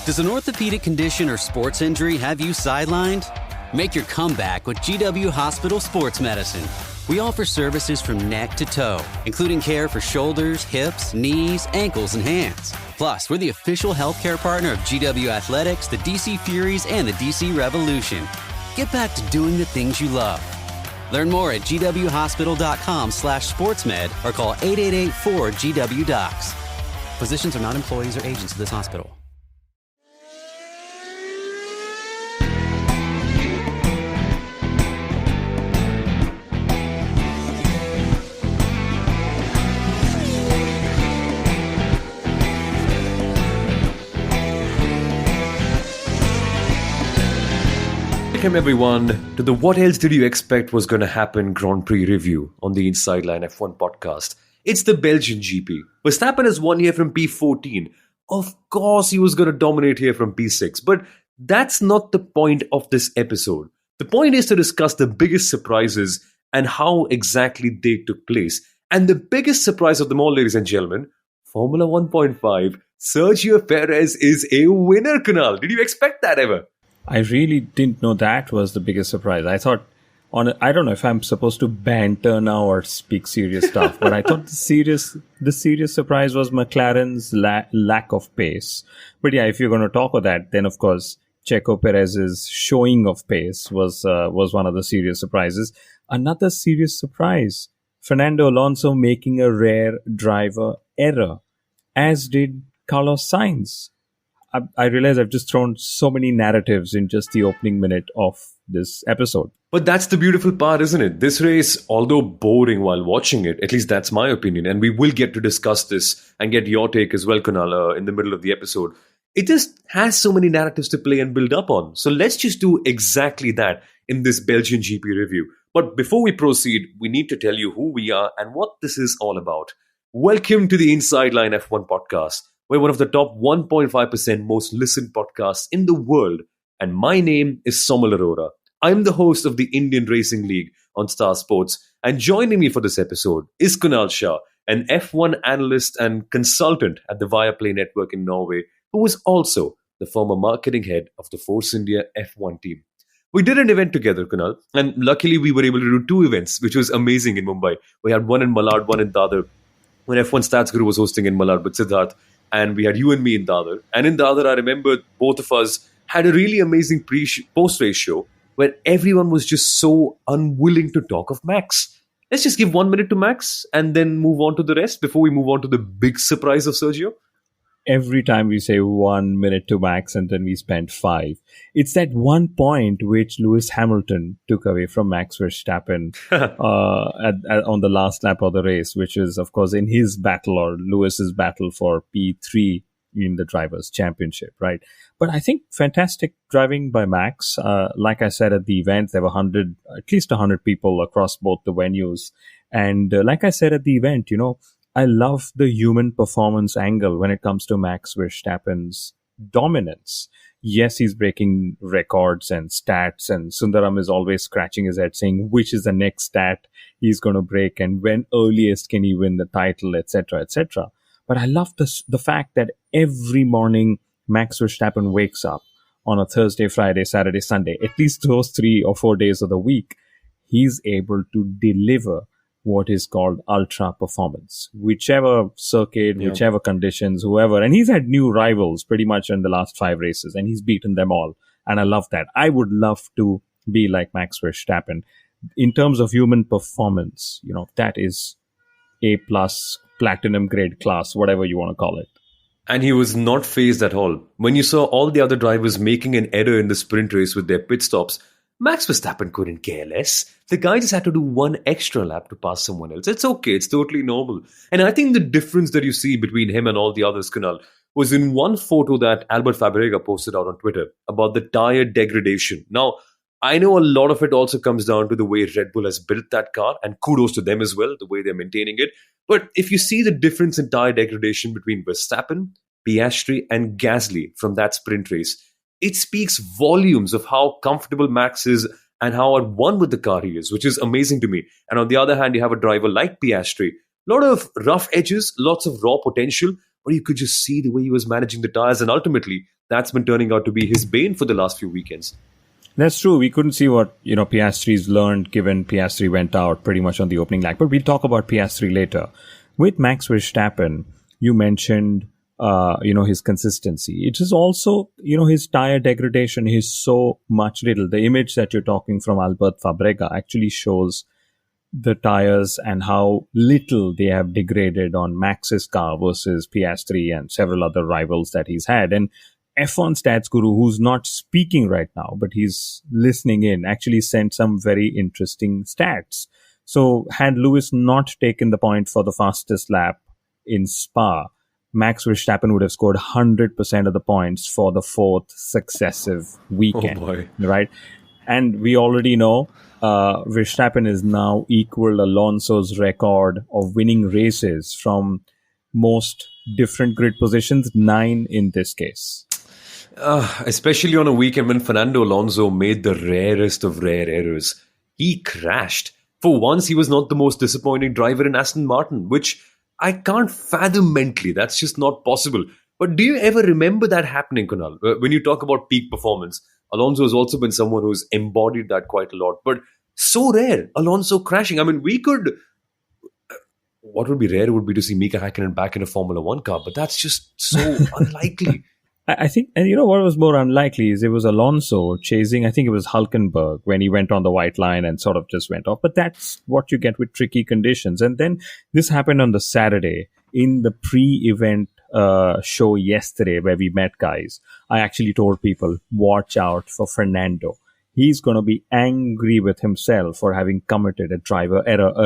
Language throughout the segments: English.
Does an orthopedic condition or sports injury have you sidelined? Make your comeback with GW Hospital Sports Medicine. We offer services from neck to toe, including care for shoulders, hips, knees, ankles, and hands. Plus, we're the official healthcare partner of GW Athletics, the DC Furies, and the DC Revolution. Get back to doing the things you love. Learn more at gwhospital.com/sportsmed or call 888-4GW-DOCS. Physicians are not employees or agents of this hospital. Welcome everyone to the What Else Did You Expect Was Going to Happen Grand Prix review on the Inside Line F1 podcast. It's the Belgian GP. Verstappen has won here from P14. Of course he was going to dominate here from P6, but that's not the point of this episode. The point is to discuss the biggest surprises and how exactly they took place. And the biggest surprise of them all, ladies and gentlemen, Formula 1.5, Sergio Perez is a winner, Kunal. Did you expect that ever? I really didn't know that was the biggest surprise. I thought, I don't know if I'm supposed to banter now or speak serious stuff, but I thought the serious surprise was McLaren's lack of pace. But yeah, if you're going to talk of that, then of course Checo Perez's showing of pace was one of the serious surprises. Another serious surprise: Fernando Alonso making a rare driver error, as did Carlos Sainz. I realize I've just thrown so many narratives in just the opening minute of this episode. But that's the beautiful part, isn't it? This race, although boring while watching it, at least that's my opinion, and we will get to discuss this and get your take as well, Kunal, in the middle of the episode. It just has so many narratives to play and build up on. So let's just do exactly that in this Belgian GP review. But before we proceed, we need to tell you who we are and what this is all about. Welcome to the Inside Line F1 podcast. We're one of the top 1.5% most listened podcasts in the world. And my name is Somal Arora. I'm the host of the Indian Racing League on Star Sports. And joining me for this episode is Kunal Shah, an F1 analyst and consultant at the Viaplay network in Norway, who was also the former marketing head of the Force India F1 team. We did an event together, Kunal. And luckily we were able to do two events, which was amazing in Mumbai. We had one in Malad, one in Dadar, when F1 Stats Guru was hosting in Malad with Siddharth. And we had you and me in Dadar. And in Dadar, I remember both of us had a really amazing post-race show where everyone was just so unwilling to talk of Max. Let's just give 1 minute to Max and then move on to the rest before we move on to the big surprise of Sergio. Every time we say 1 minute to Max and then we spend 5. It's that one point which Lewis Hamilton took away from Max Verstappen on the last lap of the race, which is, of course, in his battle or Lewis's battle for P3 in the Drivers' Championship, right? But I think fantastic driving by Max. Like I said at the event, there were at least 100 people across both the venues. And like I said at the event, I love the human performance angle when it comes to Max Verstappen's dominance. Yes, he's breaking records and stats, and Sundaram is always scratching his head saying which is the next stat he's going to break and when earliest can he win the title, etc., etc. But I love the fact that every morning Max Verstappen wakes up on a Thursday, Friday, Saturday, Sunday, at least those 3 or 4 days of the week, he's able to deliver what is called ultra performance, whichever circuit, whichever conditions, whoever. And he's had new rivals pretty much in the last 5 races and he's beaten them all. And I love that. I would love to be like Max Verstappen. In terms of human performance, that is A+, platinum grade class, whatever you want to call it. And he was not phased at all. When you saw all the other drivers making an error in the sprint race with their pit stops, Max Verstappen couldn't care less. The guy just had to do one extra lap to pass someone else. It's okay. It's totally normal. And I think the difference that you see between him and all the others, Kunal, was in one photo that Albert Fabrega posted out on Twitter about the tire degradation. Now, I know a lot of it also comes down to the way Red Bull has built that car, and kudos to them as well, the way they're maintaining it. But if you see the difference in tire degradation between Verstappen, Piastri, and Gasly from that sprint race, it speaks volumes of how comfortable Max is and how at one with the car he is, which is amazing to me. And on the other hand, you have a driver like Piastri, a lot of rough edges, lots of raw potential, but you could just see the way he was managing the tires, and ultimately that's been turning out to be his bane for the last few weekends. That's true. We couldn't see what Piastri's learned, given Piastri went out pretty much on the opening lap. But we'll talk about Piastri later. With Max Verstappen, you mentioned his consistency. It is also his tire degradation is so much little. The image that you're talking from Albert Fabrega actually shows the tires and how little they have degraded on Max's car versus Piastri and several other rivals that he's had. And F1 Stats Guru, who's not speaking right now, but he's listening in, actually sent some very interesting stats. So had Lewis not taken the point for the fastest lap in Spa, Max Verstappen would have scored 100% of the points for the fourth successive weekend. Oh boy. Right? And we already know Verstappen is now equal Alonso's record of winning races from most different grid positions, 9 in this case. Especially on a weekend when Fernando Alonso made the rarest of rare errors. He crashed. For once, he was not the most disappointing driver in Aston Martin, which I can't fathom mentally. That's just not possible. But do you ever remember that happening, Kunal? When you talk about peak performance, Alonso has also been someone who's embodied that quite a lot. But so rare, Alonso crashing. I mean, what would be rare would be to see Mika Häkkinen back in a Formula One car, but that's just so unlikely. I think, and what was more unlikely is it was Alonso chasing, I think it was Hulkenberg when he went on the white line and sort of just went off. But that's what you get with tricky conditions. And then this happened on the Saturday in the pre-event show yesterday where we met guys. I actually told people, watch out for Fernando. He's going to be angry with himself for having committed a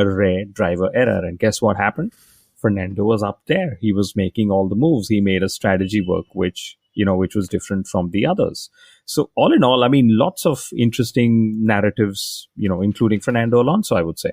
rare driver error. And guess what happened? Fernando was up there. He was making all the moves. He made a strategy work, which was different from the others. So all in all, I mean, lots of interesting narratives, including Fernando Alonso, I would say.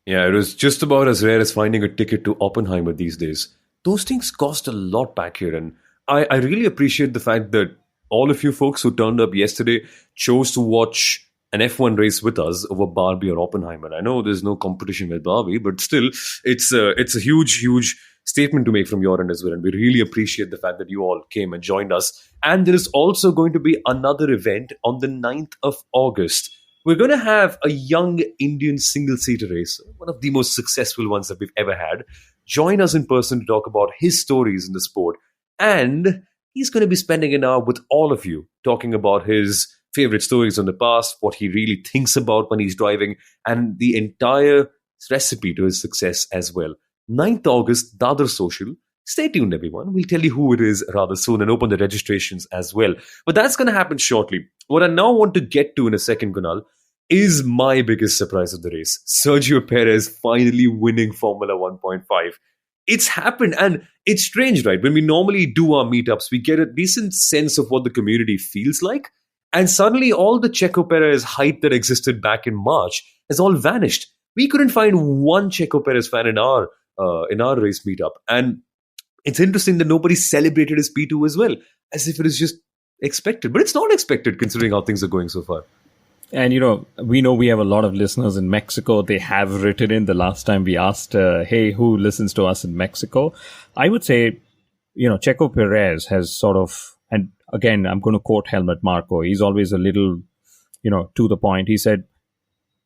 Yeah, it was just about as rare as finding a ticket to Oppenheimer these days. Those things cost a lot back here. And I really appreciate the fact that all of you folks who turned up yesterday chose to watch an F1 race with us over Barbie or Oppenheimer. I know there's no competition with Barbie, but still, it's a huge, huge statement to make from your end as well. And we really appreciate the fact that you all came and joined us. And there is also going to be another event on the 9th of August. We're going to have a young Indian single-seater racer, one of the most successful ones that we've ever had, join us in person to talk about his stories in the sport. And he's going to be spending an hour with all of you talking about his favorite stories from the past, what he really thinks about when he's driving, and the entire recipe to his success as well. 9th August, Dadar Social. Stay tuned, everyone. We'll tell you who it is rather soon and open the registrations as well. But that's going to happen shortly. What I now want to get to in a second, Kunal, is my biggest surprise of the race. Sergio Perez finally winning Formula 1.5. It's happened, and it's strange, right? When we normally do our meetups, we get a decent sense of what the community feels like. And suddenly all the Checo Perez hype that existed back in March has all vanished. We couldn't find one Checo Perez fan in our race meetup. And it's interesting that nobody celebrated his P2 as well, as if it is just expected. But it's not expected considering how things are going so far. And, we know we have a lot of listeners in Mexico. They have written in the last time we asked, hey, who listens to us in Mexico? I would say, Checo Perez has sort of, and again, I'm going to quote Helmut Marko. He's always a little, to the point. He said,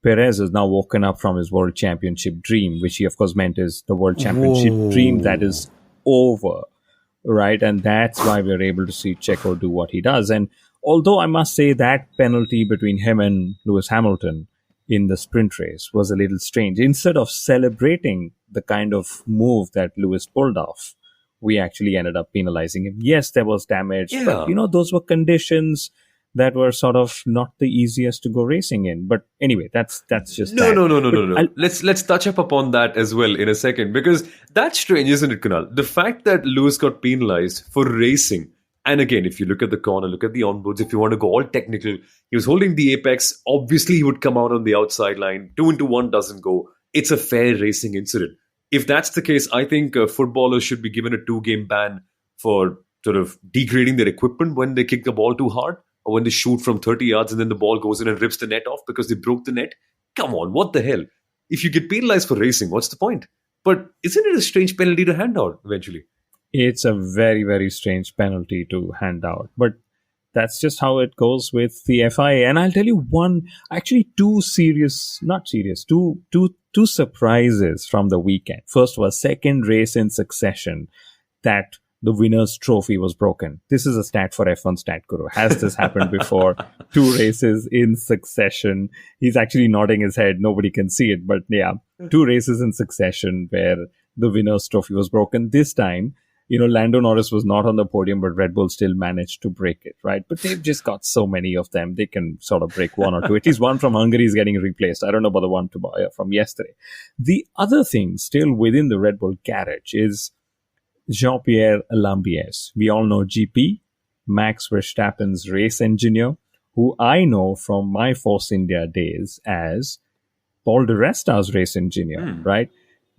Perez has now woken up from his world championship dream, which he, of course, meant is the world championship dream that is over, right? And that's why we're able to see Checo do what he does. And although I must say that penalty between him and Lewis Hamilton in the sprint race was a little strange. Instead of celebrating the kind of move that Lewis pulled off, we actually ended up penalizing him. Yes, there was damage, but those were conditions that were sort of not the easiest to go racing in. But anyway, that's just No. Let's touch up upon that as well in a second, because that's strange, isn't it, Kunal? The fact that Lewis got penalized for racing. And again, if you look at the corner, look at the onboards, if you want to go all technical, he was holding the apex. Obviously, he would come out on the outside line. 2 into 1 doesn't go. It's a fair racing incident. If that's the case, I think footballers should be given a 2-game ban for sort of degrading their equipment when they kick the ball too hard, or when they shoot from 30 yards and then the ball goes in and rips the net off because they broke the net. Come on, what the hell? If you get penalized for racing, what's the point? But isn't it a strange penalty to hand out eventually? It's a very, very strange penalty to hand out. But that's just how it goes with the FIA. And I'll tell you two serious, not serious, two surprises from the weekend. First was second race in succession that the winner's trophy was broken. This is a stat for F1 Stat Guru. Has this happened before? Two races in succession. He's actually nodding his head. Nobody can see it, but yeah, two races in succession where the winner's trophy was broken. This time, Lando Norris was not on the podium, but Red Bull still managed to break it, right? But they've just got so many of them. They can sort of break one or two. At least one from Hungary is getting replaced. I don't know about the one from yesterday. The other thing still within the Red Bull garage is Jean-Pierre Lambies. We all know GP, Max Verstappen's race engineer, who I know from my Force India days as Paul di Resta's race engineer, right?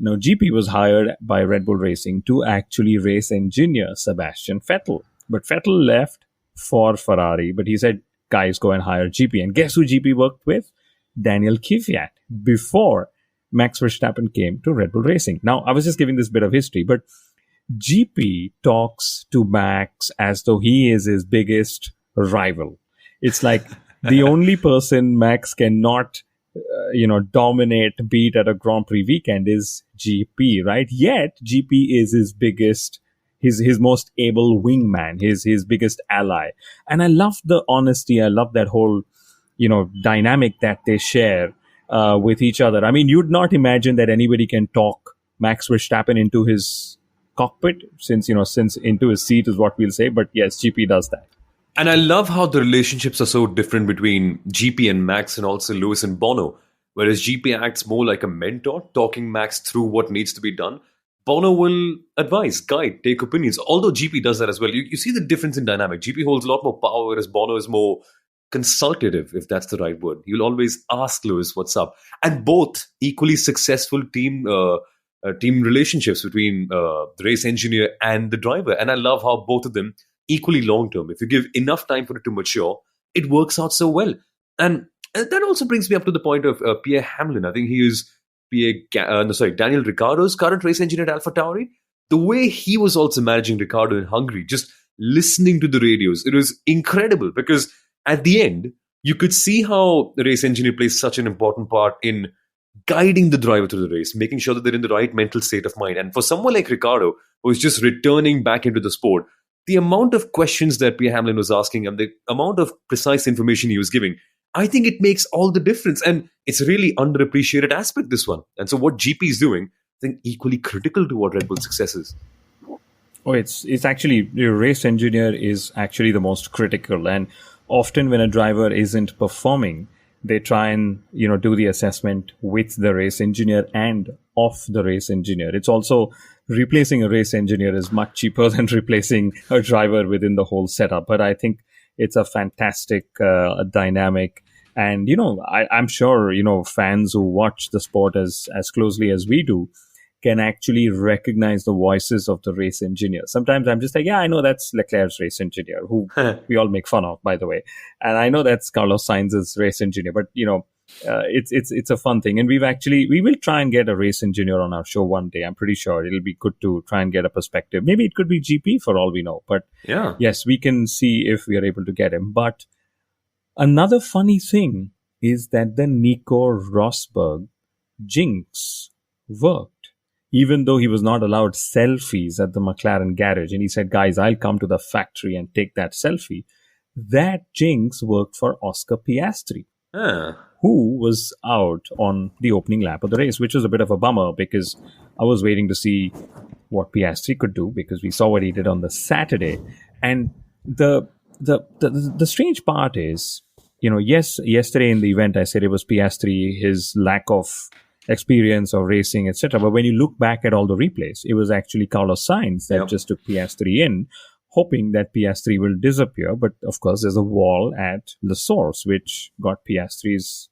Now, GP was hired by Red Bull Racing to actually race engineer Sebastian Vettel. But Vettel left for Ferrari, but he said, guys, go and hire GP. And guess who GP worked with? Daniel Kvyat, before Max Verstappen came to Red Bull Racing. Now, I was just giving this bit of history, but GP talks to Max as though he is his biggest rival. It's like the only person Max cannot dominate, beat at a Grand Prix weekend is GP, right? Yet GP is his biggest, his most able wingman, his biggest ally. And I love the honesty. I love that whole, dynamic that they share with each other. I mean, you'd not imagine that anybody can talk Max Verstappen into his cockpit, since into his seat is what we'll say. But yes, GP does that. And I love how the relationships are so different between GP and Max, and also Lewis and Bono. Whereas GP acts more like a mentor, talking Max through what needs to be done. Bono will advise, guide, take opinions. Although GP does that as well. You see the difference in dynamic. GP holds a lot more power, whereas Bono is more consultative, if that's the right word. He'll always ask Lewis what's up. And both equally successful team relationships between the race engineer and the driver. And I love how both of them equally long-term. If you give enough time for it to mature, it works out so well. And that also brings me up to the point of Pierre Hamlin. I think he is Daniel Ricciardo's current race engineer at AlphaTauri. The way he was also managing Ricciardo in Hungary, just listening to the radios, it was incredible, because at the end, you could see how the race engineer plays such an important part in guiding the driver through the race, making sure that they're in the right mental state of mind. And for someone like Ricciardo, who is just returning back into the sport, the amount of questions that Pierre Hamlin was asking and the amount of precise information he was giving, I think it makes all the difference. And it's a really underappreciated aspect, this one. And so what GP is doing, I think, equally critical to what Red Bull's success is. Oh, it's actually, the race engineer is actually the most critical. And often when a driver isn't performing, they try and, do the assessment with the race engineer and of the race engineer. It's also, replacing a race engineer is much cheaper than replacing a driver within the whole setup. But I think it's a fantastic dynamic. And, I'm sure, fans who watch the sport as closely as we do can actually recognize the voices of the race engineer. Sometimes I'm just like, yeah, I know that's Leclerc's race engineer, who we all make fun of, by the way. And I know that's Carlos Sainz's race engineer, but, it's a fun thing. And we will try and get a race engineer on our show one day. I'm pretty sure it'll be good to try and get a perspective. Maybe it could be GP for all we know, but yeah, yes, we can see if we are able to get him. But another funny thing is that the Nico Rosberg jinx worked. Even though he was not allowed selfies at the McLaren garage, and he said, guys, I'll come to the factory and take that selfie. That jinx worked for Oscar Piastri, who was out on the opening lap of the race, which was a bit of a bummer, because I was waiting to see what Piastri could do, because we saw what he did on the Saturday. And the strange part is, yes, yesterday in the event, I said it was Piastri, his lack of experience of racing, etc. But when you look back at all the replays, it was actually Carlos Sainz that just took Piastri in, hoping that Piastri will disappear. But of course, there's a wall at the source, which got Piastri's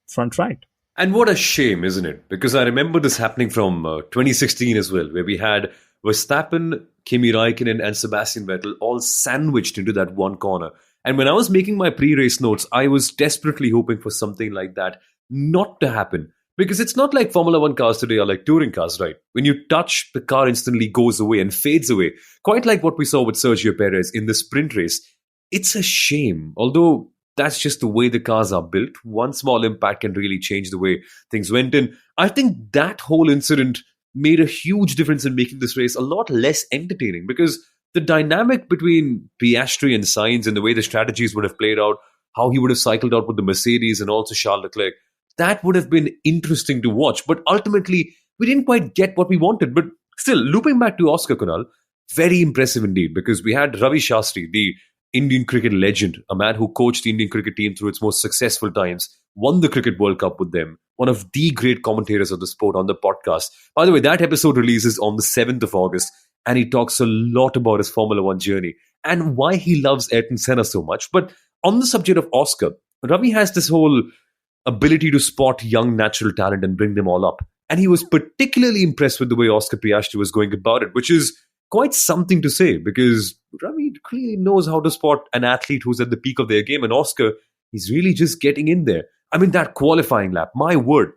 front right. And what a shame, isn't it? Because I remember this happening from 2016 as well, where we had Verstappen, Kimi Räikkönen and Sebastian Vettel all sandwiched into that one corner. And when I was making my pre-race notes, I was desperately hoping for something like that not to happen. Because it's not like Formula One cars today are like touring cars, right? When you touch, the car instantly goes away and fades away. Quite like what we saw with Sergio Perez in the sprint race. It's a shame. Although that's just the way the cars are built. One small impact can really change the way things went. And I think that whole incident made a huge difference in making this race a lot less entertaining, because the dynamic between Piastri and Sainz and the way the strategies would have played out, how he would have cycled out with the Mercedes and also Charles Leclerc, that would have been interesting to watch. But ultimately, we didn't quite get what we wanted. But still, looping back to Oscar, Kunal, very impressive indeed, because we had Ravi Shastri, the Indian cricket legend, a man who coached the Indian cricket team through its most successful times, won the Cricket World Cup with them, one of the great commentators of the sport, on the podcast. By the way, that episode releases on the 7th of August, and he talks a lot about his Formula One journey and why he loves Ayrton Senna so much. But on the subject of Oscar, Ravi has this whole ability to spot young natural talent and bring them all up. And he was particularly impressed with the way Oscar Piastri was going about it, which is quite something to say, because Ravi clearly knows how to spot an athlete who's at the peak of their game, and Oscar, he's really just getting in there. I mean, that qualifying lap, my word.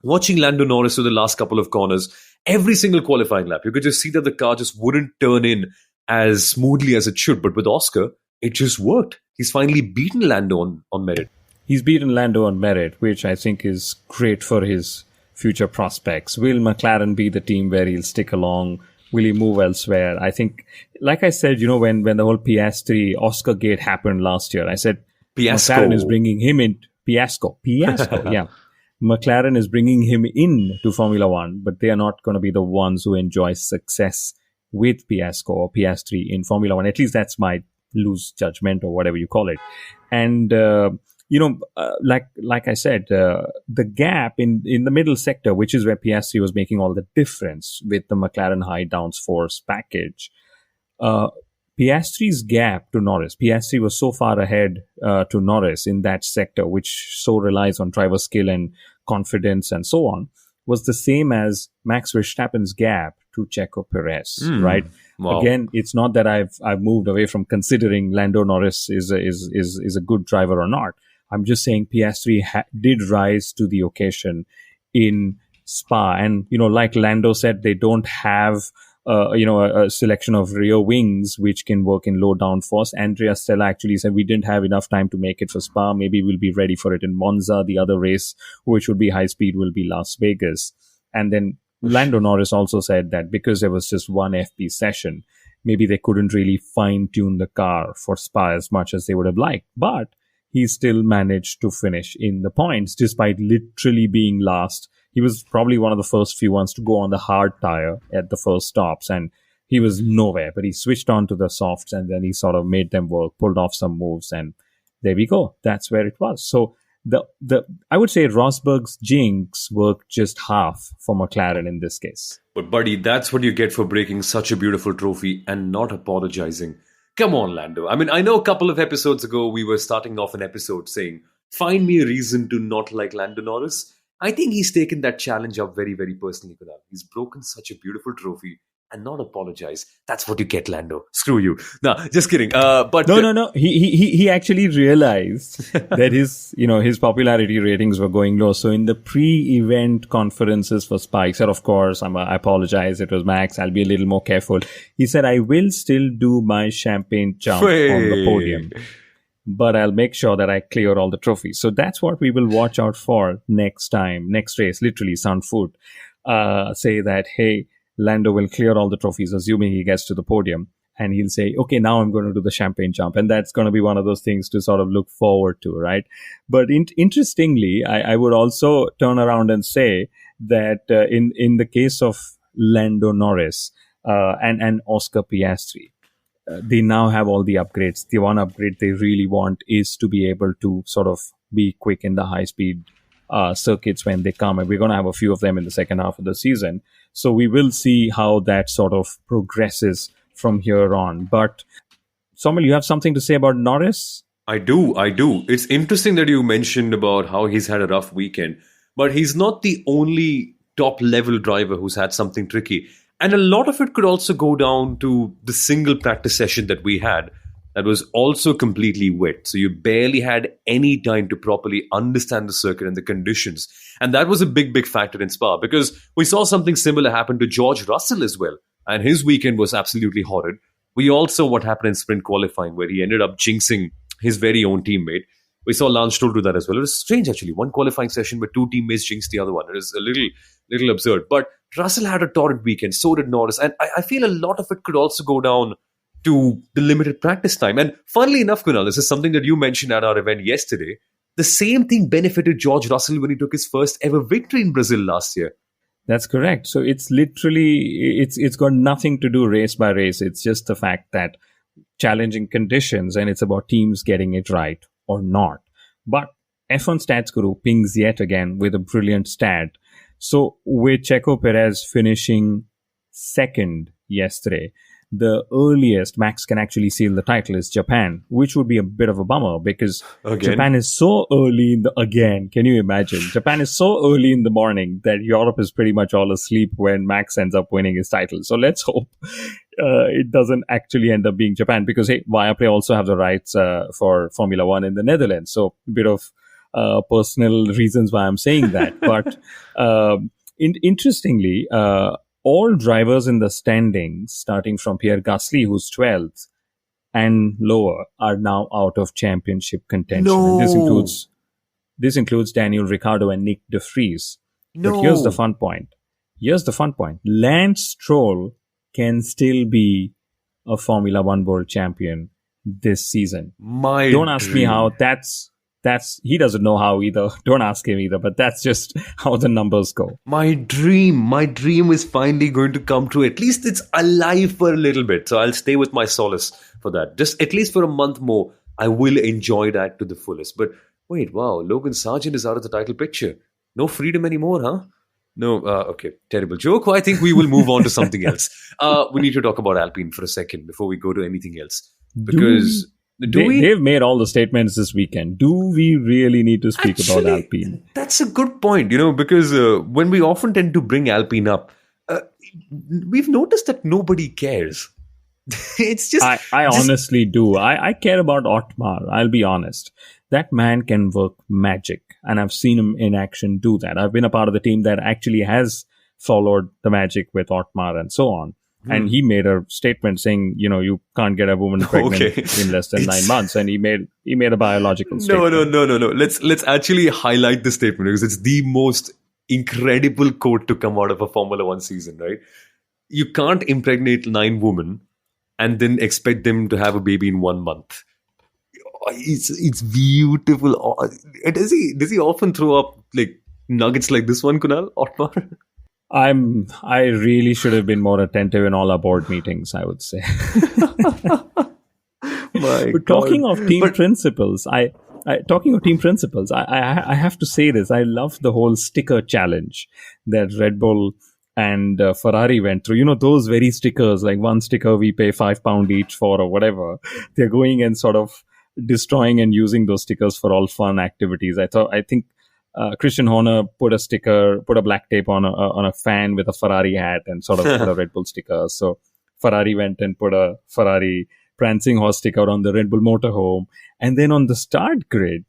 Watching Lando Norris through the last couple of corners, every single qualifying lap, you could just see that the car just wouldn't turn in as smoothly as it should. But with Oscar, it just worked. He's finally beaten Lando on merit. He's beaten Lando on merit, which I think is great for his future prospects. Will McLaren be the team where he'll stick along? Will he move elsewhere? I think, like I said, when the whole Piastri Oscar gate happened last year, I said McLaren is bringing him in. Fiasco, yeah. McLaren is bringing him in to Formula One, but they are not going to be the ones who enjoy success with Fiasco or Piastri in Formula One. At least that's my loose judgment, or whatever you call it. And like I said, the gap in the middle sector, which is where Piastri was making all the difference with the McLaren high downforce package. Piastri's gap to Norris, Piastri was so far ahead to Norris in that sector, which so relies on driver skill and confidence and so on, was the same as Max Verstappen's gap to Checo Perez, right? Wow. Again, it's not that I've moved away from considering Lando Norris is a good driver or not. I'm just saying Piastri did rise to the occasion in Spa, and like Lando said, they don't have a selection of rear wings which can work in low downforce. Andrea Stella actually said we didn't have enough time to make it for Spa. Maybe we'll be ready for it in Monza. The other race, which would be high speed, will be Las Vegas. And then Lando Norris also said that because there was just one FP session, maybe they couldn't really fine tune the car for Spa as much as they would have liked. But he still managed to finish in the points despite literally being last. He was probably one of the first few ones to go on the hard tire at the first stops, and he was nowhere, but he switched on to the softs, and then he sort of made them work, pulled off some moves, and there we go. That's where it was. So I would say Rosberg's jinx worked just half for McLaren in this case. But buddy, that's what you get for breaking such a beautiful trophy and not apologizing. Come on, Lando. I mean, I know a couple of episodes ago we were starting off an episode saying, find me a reason to not like Lando Norris. I think he's taken that challenge up very, very personally, Kunal. He's broken such a beautiful trophy and not apologize. That's what you get, Lando. Screw you. No, just kidding. But no. He actually realized that his popularity ratings were going low. So in the pre-event conferences for Spa, he said, of course, I apologize. It was Max. I'll be a little more careful. He said, I will still do my champagne jump on the podium, but I'll make sure that I clear all the trophies. So that's what we will watch out for next race, literally, Sun Food. Say that, hey, Lando will clear all the trophies, assuming he gets to the podium. And he'll say, okay, now I'm going to do the champagne jump. And that's going to be one of those things to sort of look forward to, right? But interestingly, I would also turn around and say that in the case of Lando Norris and Oscar Piastri, they now have all the upgrades. The one upgrade they really want is to be able to sort of be quick in the high-speed circuits when they come. And we're going to have a few of them in the second half of the season. So we will see how that sort of progresses from here on. But, Somil, you have something to say about Norris? I do. It's interesting that you mentioned about how he's had a rough weekend. But he's not the only top-level driver who's had something tricky. And a lot of it could also go down to the single practice session that we had. that was also completely wet. So you barely had any time to properly understand the circuit and the conditions. And that was a big, big factor in Spa, because we saw something similar happen to George Russell as well. And his weekend was absolutely horrid. We all saw what happened in sprint qualifying, where he ended up jinxing his very own teammate. We saw Lance Stroll do that as well. It was strange, actually. One qualifying session where two teammates jinxed the other one. It is a little absurd. But Russell had a torrid weekend. So did Norris. And I feel a lot of it could also go down to the limited practice time. And funnily enough, Kunal, this is something that you mentioned at our event yesterday. The same thing benefited George Russell when he took his first ever victory in Brazil last year. That's correct. So it's literally, it's got nothing to do race by race. It's just the fact that challenging conditions, and it's about teams getting it right or not. But F1 Stats Guru pings yet again with a brilliant stat. So with Checo Perez finishing second yesterday, the earliest Max can actually seal the title is Japan, which would be a bit of a bummer because Japan is so early again. Can you imagine? Japan is so early in the morning that Europe is pretty much all asleep when Max ends up winning his title. So let's hope it doesn't actually end up being Japan, because hey, Viaplay also have the rights for Formula One in the Netherlands. So a bit of personal reasons why I'm saying that. But interestingly, all drivers in the standings, starting from Pierre Gasly, who's 12th, and lower, are now out of championship contention. No. And this includes Daniel Ricciardo and Nick De Vries. No. But here's the fun point. Lance Stroll can still be a Formula One World Champion this season. Don't ask me how. He doesn't know how either. Don't ask him either, but that's just how the numbers go. My dream is finally going to come true. At least it's alive for a little bit. So I'll stay with my solace for that. Just at least for a month more, I will enjoy that to the fullest. But wait, wow, Logan Sargent is out of the title picture. No freedom anymore, huh? No, okay, terrible joke. I think we will move on to something else. We need to talk about Alpine for a second before we go to anything else. Because... They've made all the statements this weekend. Do we really need to speak about Alpine? That's a good point, because when we often tend to bring Alpine up, we've noticed that nobody cares. It's just... I honestly do. I care about Otmar. I'll be honest. That man can work magic, and I've seen him in action do that. I've been a part of the team that actually has followed the magic with Otmar and so on. And he made a statement saying, you can't get a woman pregnant in less than 9 months. And he made a biological statement. No. Let's actually highlight the statement, because it's the most incredible quote to come out of a Formula One season, right? You can't impregnate 9 women and then expect them to have a baby in 1 month. It's beautiful. Does he often throw up like nuggets like this one, Kunal? Otmar? I really should have been more attentive in all our board meetings, I would say. But talking of team principles, I have to say this. I love the whole sticker challenge that Red Bull and Ferrari went through. Those very stickers, like one sticker we pay £5 each for or whatever. They're going and sort of destroying and using those stickers for all fun activities. I think Christian Horner put a black tape on a fan with a Ferrari hat and sort of put a Red Bull sticker. So Ferrari went and put a Ferrari prancing horse sticker on the Red Bull motorhome. And then on the start grid,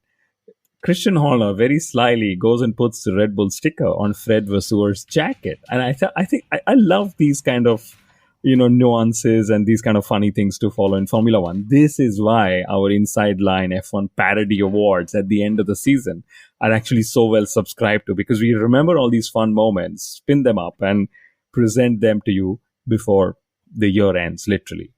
Christian Horner very slyly goes and puts the Red Bull sticker on Fred Vasseur's jacket. And I love these kind of nuances and these kind of funny things to follow in Formula One. This is why our Inside Line F1 Parody Awards at the end of the season are actually so well subscribed to, because we remember all these fun moments, spin them up, and present them to you before the year ends, literally.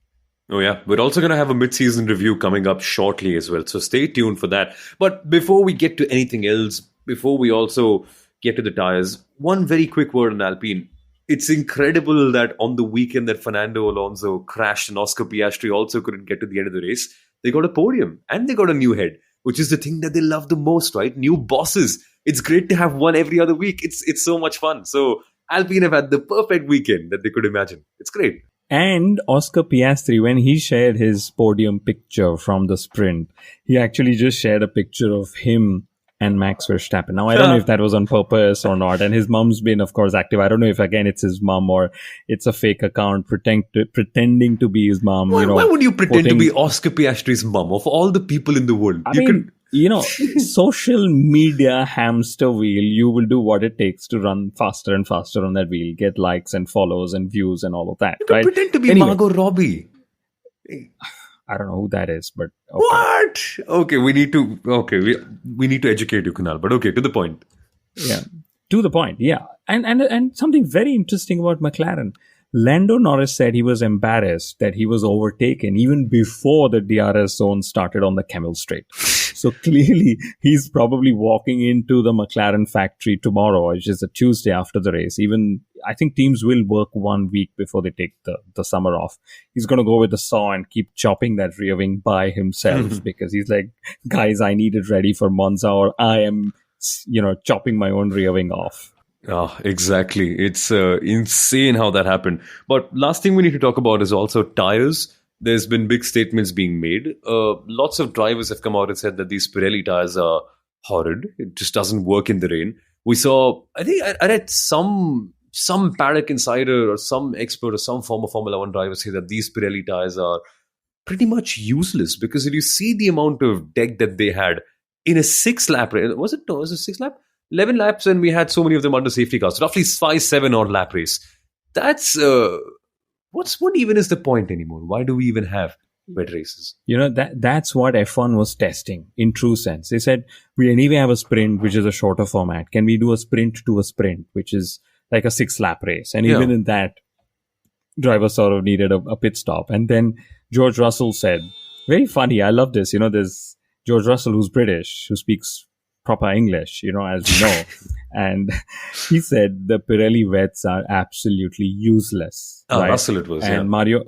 Oh yeah, we're also going to have a mid-season review coming up shortly as well, so stay tuned for that. But before we get to anything else, before we also get to the tires, one very quick word on Alpine. It's incredible that on the weekend that Fernando Alonso crashed and Oscar Piastri also couldn't get to the end of the race, they got a podium and they got a new head, which is the thing that they love the most, right? New bosses. It's great to have one every other week. It's so much fun. So Alpine have had the perfect weekend that they could imagine. It's great. And Oscar Piastri, when he shared his podium picture from the sprint, he actually just shared a picture of him and Max Verstappen. Now, I don't know if that was on purpose or not. And his mom's been, of course, active. I don't know if, again, it's his mom or it's a fake account pretending to be his mom. Why would you pretend to be Oscar Piastri's mom of all the people in the world? Social media hamster wheel, you will do what it takes to run faster and faster on that wheel, get likes and follows and views and all of that. You can pretend to be Margot Robbie. I don't know who that is, but okay. What? Okay, we need to educate you, Kunal. But okay, to the point. Yeah, to the point. Yeah, and something very interesting about McLaren. Lando Norris said he was embarrassed that he was overtaken even before the DRS zone started on the Camel Straight. So clearly, he's probably walking into the McLaren factory tomorrow, which is a Tuesday after the race. Even I think teams will work 1 week before they take the summer off. He's going to go with the saw and keep chopping that rear wing by himself because he's like, guys, I need it ready for Monza or I am, chopping my own rear wing off. Oh, exactly. It's insane how that happened. But last thing we need to talk about is also tires. There's been big statements being made. Lots of drivers have come out and said that these Pirelli tires are horrid. It just doesn't work in the rain. We saw, I think I read some Paddock insider or some expert or some former Formula One driver say that these Pirelli tires are pretty much useless because if you see the amount of deck that they had in a 6-lap race, was it 6-lap? 11 laps, and we had so many of them under safety cars. Roughly 5-7 odd lap race. That's what even is the point anymore? Why do we even have wet races? That's what F1 was testing in true sense. They said we anyway have a sprint, which is a shorter format. Can we do a sprint to a sprint, which is like a 6-lap race? And even in that, drivers sort of needed a pit stop. And then George Russell said, very funny. I love this. There's George Russell, who's British, who speaks proper English, as we know. And he said the Pirelli wets are absolutely useless. Right? Russell it was, and Mario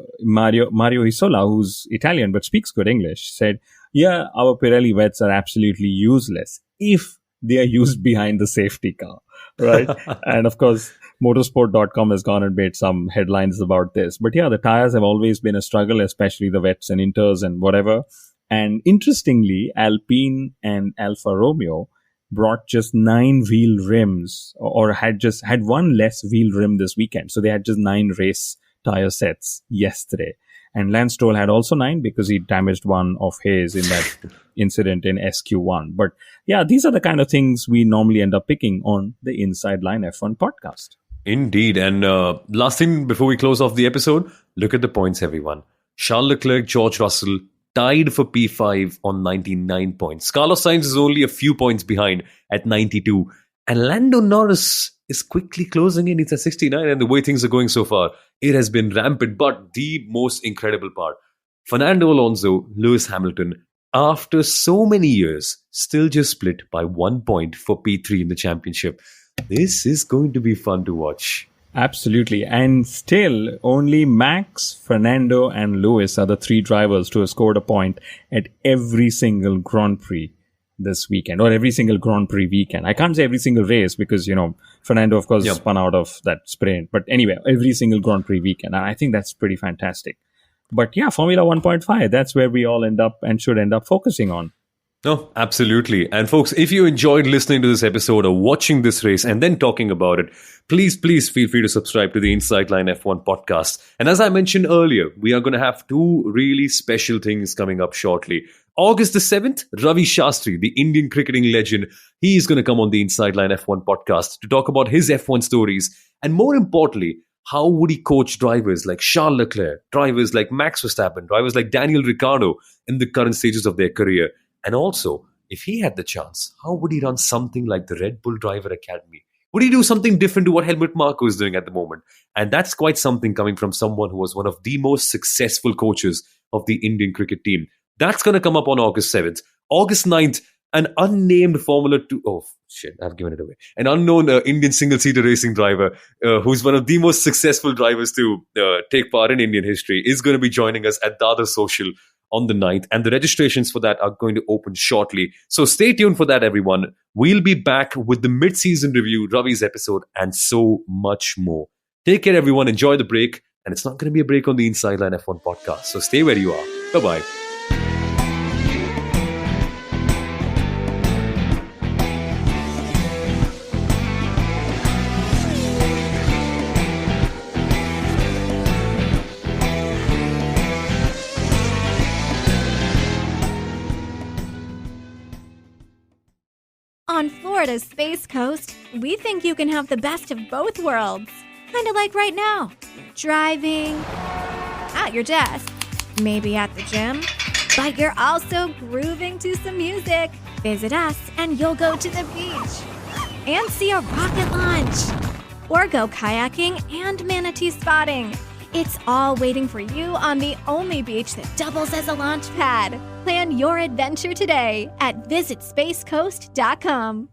Isola, who's Italian but speaks good English, said, yeah, our Pirelli wets are absolutely useless if they are used behind the safety car, right? And of course, motorsport.com has gone and made some headlines about this. But yeah, the tires have always been a struggle, especially the wets and inters and whatever. And interestingly, Alpine and Alfa Romeo brought just 9 wheel rims or had one less wheel rim this weekend. So they had just 9 race tire sets yesterday. And Lance Stroll had also 9 because he damaged one of his in that incident in SQ1. But yeah, these are the kind of things we normally end up picking on the Inside Line F1 podcast. Indeed. And last thing before we close off the episode, look at the points, everyone. Charles Leclerc, George Russell, tied for P5 on 99 points. Carlos Sainz is only a few points behind at 92. And Lando Norris is quickly closing in. It's at 69. And the way things are going so far, it has been rampant. But the most incredible part, Fernando Alonso, Lewis Hamilton, after so many years, still just split by 1 point for P3 in the championship. This is going to be fun to watch. Absolutely. And still, only Max, Fernando, and Lewis are the 3 drivers to have scored a point at every single Grand Prix this weekend, or every single Grand Prix weekend. I can't say every single race because, Fernando, of course, spun out of that sprint. But anyway, every single Grand Prix weekend. And I think that's pretty fantastic. But yeah, Formula 1.5, that's where we all end up and should end up focusing on. No, absolutely. And folks, if you enjoyed listening to this episode or watching this race and then talking about it, please feel free to subscribe to the Inside Line F1 podcast. And as I mentioned earlier, we are going to have 2 really special things coming up shortly. August the 7th, Ravi Shastri, the Indian cricketing legend, he is going to come on the Inside Line F1 podcast to talk about his F1 stories. And more importantly, how would he coach drivers like Charles Leclerc, drivers like Max Verstappen, drivers like Daniel Ricciardo in the current stages of their career? And also, if he had the chance, how would he run something like the Red Bull Driver Academy? Would he do something different to what Helmut Marko is doing at the moment? And that's quite something coming from someone who was one of the most successful coaches of the Indian cricket team. That's going to come up on August 7th. August 9th, an unnamed Formula 2... Oh, shit, I've given it away. An unknown Indian single-seater racing driver who's one of the most successful drivers to take part in Indian history is going to be joining us at Dada Social on the 9th, and the registrations for that are going to open shortly. So stay tuned for that, everyone. We'll be back with the mid-season review, Ravi's episode, and so much more. Take care, everyone. Enjoy the break. And it's not going to be a break on the Inside Line F1 podcast. So stay where you are. Bye-bye. On Florida's Space Coast, we think you can have the best of both worlds. Kinda like right now. Driving, at your desk, maybe at the gym, but you're also grooving to some music. Visit us and you'll go to the beach and see a rocket launch. Or go kayaking and manatee spotting. It's all waiting for you on the only beach that doubles as a launch pad. Plan your adventure today at visitspacecoast.com.